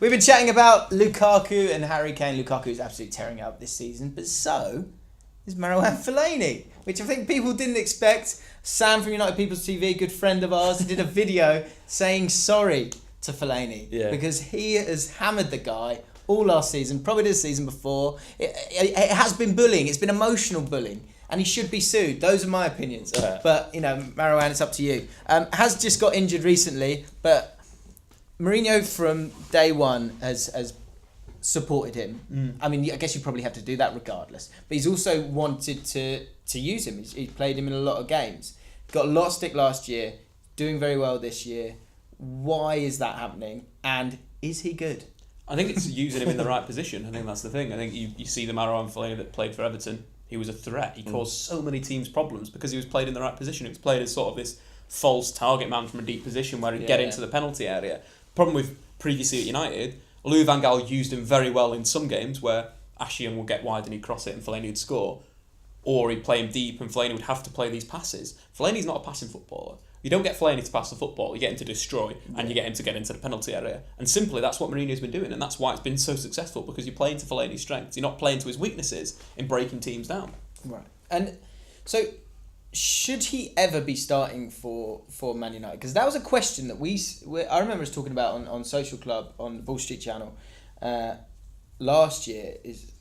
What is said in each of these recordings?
We've been chatting about Lukaku and Harry Kane. Lukaku is absolutely tearing up this season, but so is Marouane Fellaini, which I think people didn't expect. Sam from United People's TV, good friend of ours, did a video saying sorry to Fellaini because he has hammered the guy all last season, probably this season before. It has been bullying. It's been emotional bullying. And he should be sued. Those are my opinions. But, Marouane, it's up to you. Has just got injured recently, but Mourinho from day one has supported him. I mean, I guess you probably have to do that regardless. But he's also wanted to use him. He's played him in a lot of games. Got a lot of stick last year, doing very well this year. Why is that happening? And is he good? I think it's using him in the right position. I think that's the thing. I think you see the Marouane Fellaini that played for Everton. He was a threat. He caused so many teams problems because he was played in the right position. He was played as sort of this false target man from a deep position where he'd get into the penalty area. Problem with previously at United, Louis van Gaal used him very well in some games where Ashley Young would get wide and he'd cross it and Fellaini would score. Or he'd play him deep and Fellaini would have to play these passes. Fellaini's not a passing footballer. You don't get Fellaini to pass the football, you get him to destroy and you get him to get into the penalty area. And simply that's what Mourinho's been doing, and that's why it's been so successful, because you're playing to Fellaini's strengths. You're not playing to his weaknesses in breaking teams down. Right. And so should he ever be starting for Man United? Because that was a question that I remember us talking about on Social Club on the Ball Street channel last year, is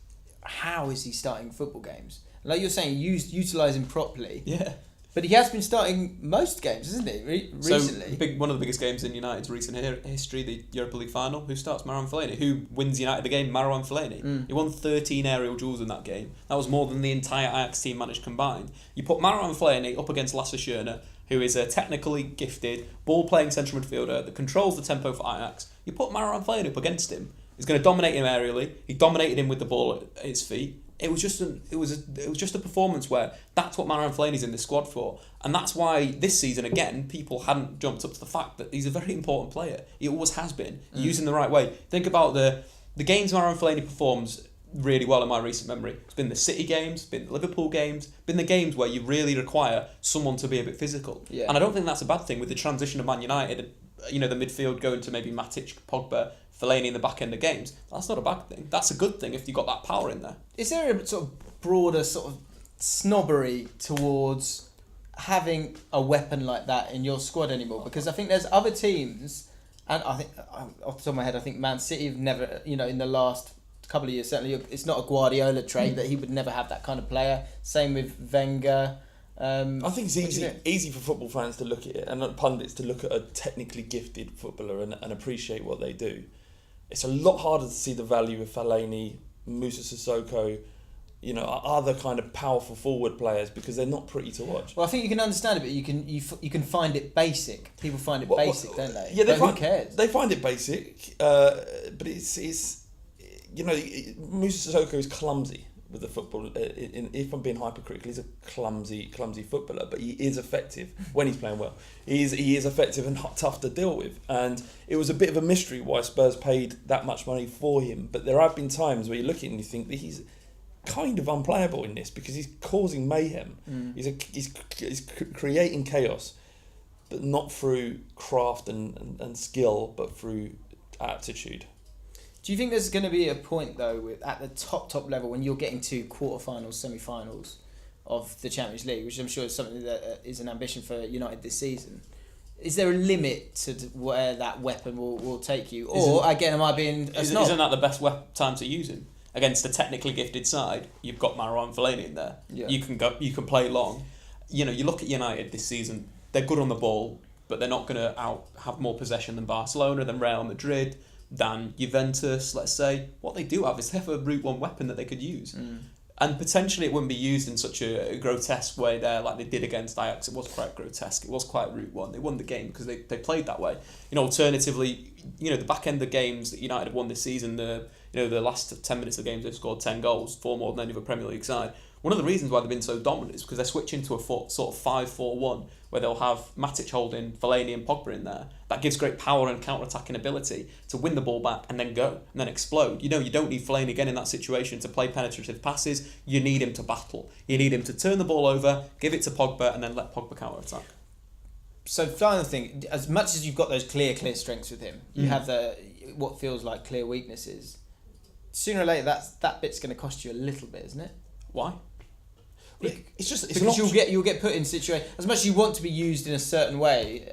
how is he starting football games? Like you're saying, utilise him properly. Yeah. But he has been starting most games, hasn't he, recently? So, one of the biggest games in United's recent history, the Europa League final, who starts? Marouane Fellaini. Who wins United the game? Marouane Fellaini. He won 13 aerial duels in that game. That was more than the entire Ajax team managed combined. You put Marouane Fellaini up against Lasse Schöne, who is a technically gifted, ball-playing central midfielder that controls the tempo for Ajax. You put Marouane Fellaini up against him. He's going to dominate him aerially. He dominated him with the ball at his feet. It was just a performance where that's what Marouane Fellaini's in this squad for, and that's why this season again people hadn't jumped up to the fact that he's a very important player. He always has been. Used in the right way. Think about the games Marouane Fellaini performs really well in my recent memory. It's been the City games, been the Liverpool games, been the games where you really require someone to be a bit physical. Yeah. And I don't think that's a bad thing with the transition of Man United. The midfield going to maybe Matic, Pogba, Fellaini in the back end of games. That's not a bad thing. That's a good thing if you've got that power in there. Is there a sort of broader sort of snobbery towards having a weapon like that in your squad anymore? Because I think there's other teams, and I think off the top of my head, I think Man City have never, in the last couple of years, certainly it's not a Guardiola trait that he would never have that kind of player. Same with Wenger. I think it's easy for football fans to look at it, and pundits to look at a technically gifted footballer and appreciate what they do. It's a lot harder to see the value of Fellaini, Moussa Sissoko, other kind of powerful forward players, because they're not pretty to watch. Well, I think you can understand it, but you can find it basic. People find it basic, don't they? Yeah, who cares? They find it basic, but it's Moussa Sissoko is clumsy with the football. If I'm being hypercritical, he's a clumsy footballer, but he is effective when he's playing well. He is effective and tough to deal with, and it was a bit of a mystery why Spurs paid that much money for him. But there have been times where you look at him and you think that he's kind of unplayable in this, because he's causing mayhem. He's creating chaos, but not through craft and skill, but through aptitude. Do you think there's going to be a point, though, at the top level, when you're getting to quarterfinals, semi-finals of the Champions League, which I'm sure is something that is an ambition for United this season? Is there a limit to where that weapon will take you? Or, again, am I being a snob? Isn't that the best time to use him? Against a technically gifted side, you've got Marouane Fellaini in there. Yeah. You can play long. You look at United this season, they're good on the ball, but they're not going to have more possession than Barcelona, than Real Madrid, than Juventus, let's say. What they do have is they have a Route 1 weapon that they could use. And potentially it wouldn't be used in such a grotesque way there like they did against Ajax. It was quite grotesque. It was quite Route 1. They won the game because they played that way. Alternatively, the back end of games that United have won this season, the last 10 minutes of games they've scored 10 goals, 4 more than any other Premier League side. One of the reasons why they've been so dominant is because they're switching to a sort of 5-4-1 where they'll have Matic holding Fellaini and Pogba in there. That gives great power and counter-attacking ability to win the ball back and then go and then explode. You don't need Fellaini again in that situation to play penetrative passes. You need him to battle. You need him to turn the ball over, give it to Pogba, and then let Pogba counter-attack. So final thing, as much as you've got those clear strengths with him, you have what feels like clear weaknesses, sooner or later that bit's going to cost you a little bit, isn't it? Why? It's just because you'll get put in situation as much as you want to be used in a certain way.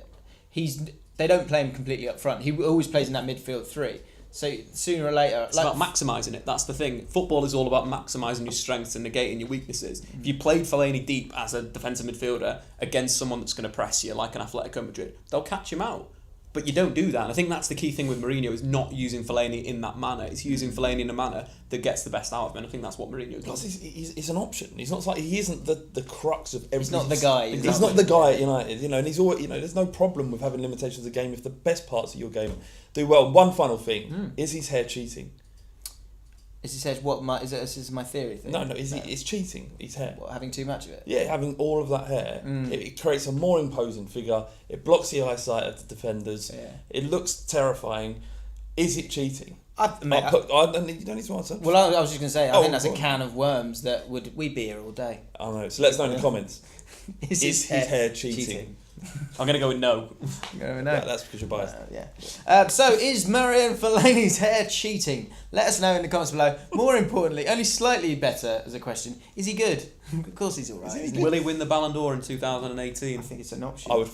They don't play him completely up front. He always plays in that midfield three. So sooner or later, it's about maximising it. That's the thing. Football is all about maximising your strengths and negating your weaknesses. If you played Fellaini deep as a defensive midfielder against someone that's going to press you, like an Atletico Madrid, they'll catch him out. But you don't do that. And I think that's the key thing with Mourinho, is not using Fellaini in that manner. It's using Fellaini in a manner that gets the best out of him. And I think that's what Mourinho does. He's an option. He's not like he isn't the crux of everything. He's not the guy. He's not the guy at United. And he's always, there's no problem with having limitations of the game if the best parts of your game do well. One final thing: is his hair cheating? Is his hair this is my theory thing? No. It's cheating. His hair. What, having too much of it? Yeah, having all of that hair, it creates a more imposing figure. It blocks the eyesight of the defenders. Yeah. It looks terrifying. Is it cheating? You don't need to answer. Well, I was just going to say, I think that's a can of worms that we'd be here all day. I know. So let us know in the comments. Is his hair cheating? I'm going to go with no. No. That's because you're biased. So is Marouane Fellaini's hair cheating? Let us know in the comments below. More importantly, only slightly better as a question, is he good? Of course he's alright. Will he win the Ballon d'Or in 2018? I think it's an option. I would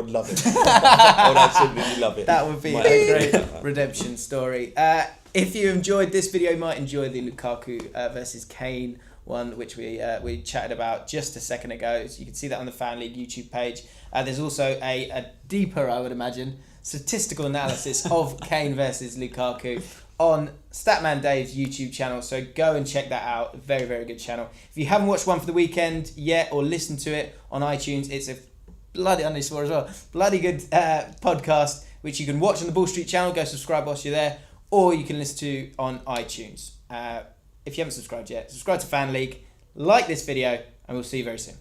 love it. I would absolutely love it. That would be a great redemption story. If you enjoyed this video, you might enjoy the Lukaku versus Kane one, which we chatted about just a second ago. So you can see that on the FanLeague YouTube page. There's also a deeper, I would imagine, statistical analysis of Kane versus Lukaku on Statman Dave's YouTube channel. So go and check that out. Very, very good channel. If you haven't watched one for the weekend yet or listened to it on iTunes, it's a bloody good podcast, which you can watch on the Ball Street channel. Go subscribe whilst you're there, or you can listen to on iTunes. If you haven't subscribed yet, subscribe to FanLeague, like this video, and we'll see you very soon.